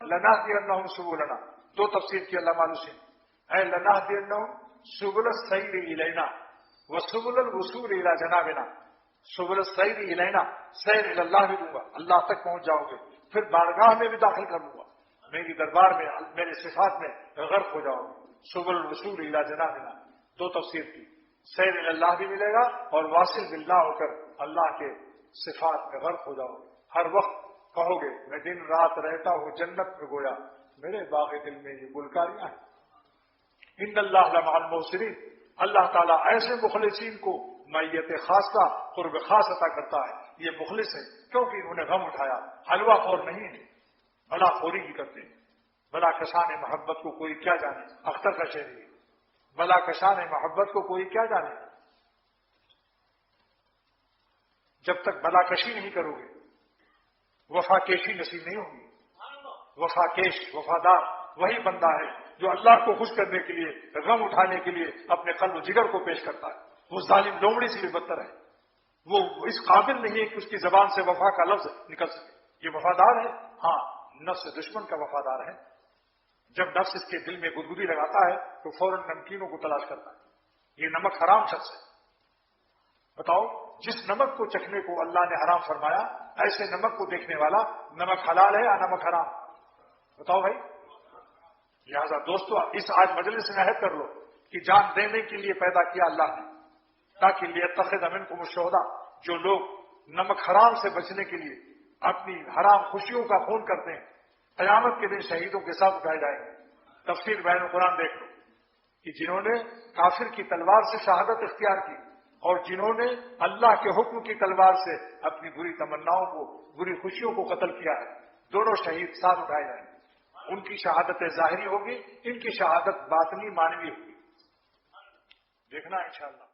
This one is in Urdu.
لنہدینہم سبلنا، دو تفسیر کی علامہ آلوسی اے لنہدینہم سبل السیر الینا وسبل الوصول الی جنابنا، سبل السیر الینا، سیر الی اللہ بھی دوں گا، اللہ تک پہنچ جاؤ گے، پھر بارگاہ میں بھی داخل کر دوں گا، میری دربار میں میرے صفات میں غرق ہو جاؤ گے، سبل الوصول الی جنابنا، دو تفسیر کی، سیر الی اللہ بھی ملے گا اور واصل باللہ ہو کر اللہ کے صفات میں غرق ہو جاؤ گے، ہر وقت کہو گے میں دن رات رہتا ہوں جنت میں گویا میرے باغ دل میں یہ گلکاریاں ہیں۔ ان اللہ لمع المحسنین، اللہ تعالیٰ ایسے مخلصین کو معیت خاصہ قرب خاص عطا کرتا ہے، یہ مخلص ہے کیونکہ انہوں نے غم اٹھایا، حلوہ خور نہیں ہے، بلا خوری کی کرتے ہیں، بلا کشان محبت کو کوئی کیا جانے، اختر کا شعر ہے، بلا کشان محبت کو کوئی کیا جانے، جب تک بلا کشی نہیں کرو گے وفا کیشی نصیب نہیں ہوگی۔ وفا کیش، وفادار وہی بندہ ہے جو اللہ کو خوش کرنے کے لیے، غم اٹھانے کے لیے اپنے قلب و جگر کو پیش کرتا ہے، وہ ظالم لومڑی سے بھی بدتر ہے، وہ اس قابل نہیں ہے کہ اس کی زبان سے وفا کا لفظ نکل سکے، یہ وفادار ہے، ہاں نفس دشمن کا وفادار ہے، جب نفس اس کے دل میں گدگدی لگاتا ہے تو فوراً نمکینوں کو تلاش کرتا ہے، یہ نمک حرام شخص ہے۔ بتاؤ جس نمک کو چکھنے کو اللہ نے حرام فرمایا، ایسے نمک کو دیکھنے والا نمک حلال ہے یا نمک حرام؟ بتاؤ بھائی۔ لہذا دوستو اس آج مجلس میں عہد کر لو کہ جان دینے کے لیے پیدا کیا اللہ نے، تاکہ لیتخذ منکم الشہداء، جو لوگ نمک حرام سے بچنے کے لیے اپنی حرام خوشیوں کا خون کرتے ہیں، قیامت کے دن شہیدوں کے ساتھ اٹھائے جائیں گے۔ تفسیر بین القرآن دیکھ لو کہ جنہوں نے کافر کی تلوار سے شہادت اختیار کی اور جنہوں نے اللہ کے حکم کی تلوار سے اپنی بری تمناؤں کو، بری خوشیوں کو قتل کیا ہے، دونوں شہید ساتھ اٹھائے جائیں گے۔ ان کی شہادت ظاہری ہوگی، ان کی شہادت باطنی معنوی ہوگی، دیکھنا انشاءاللہ۔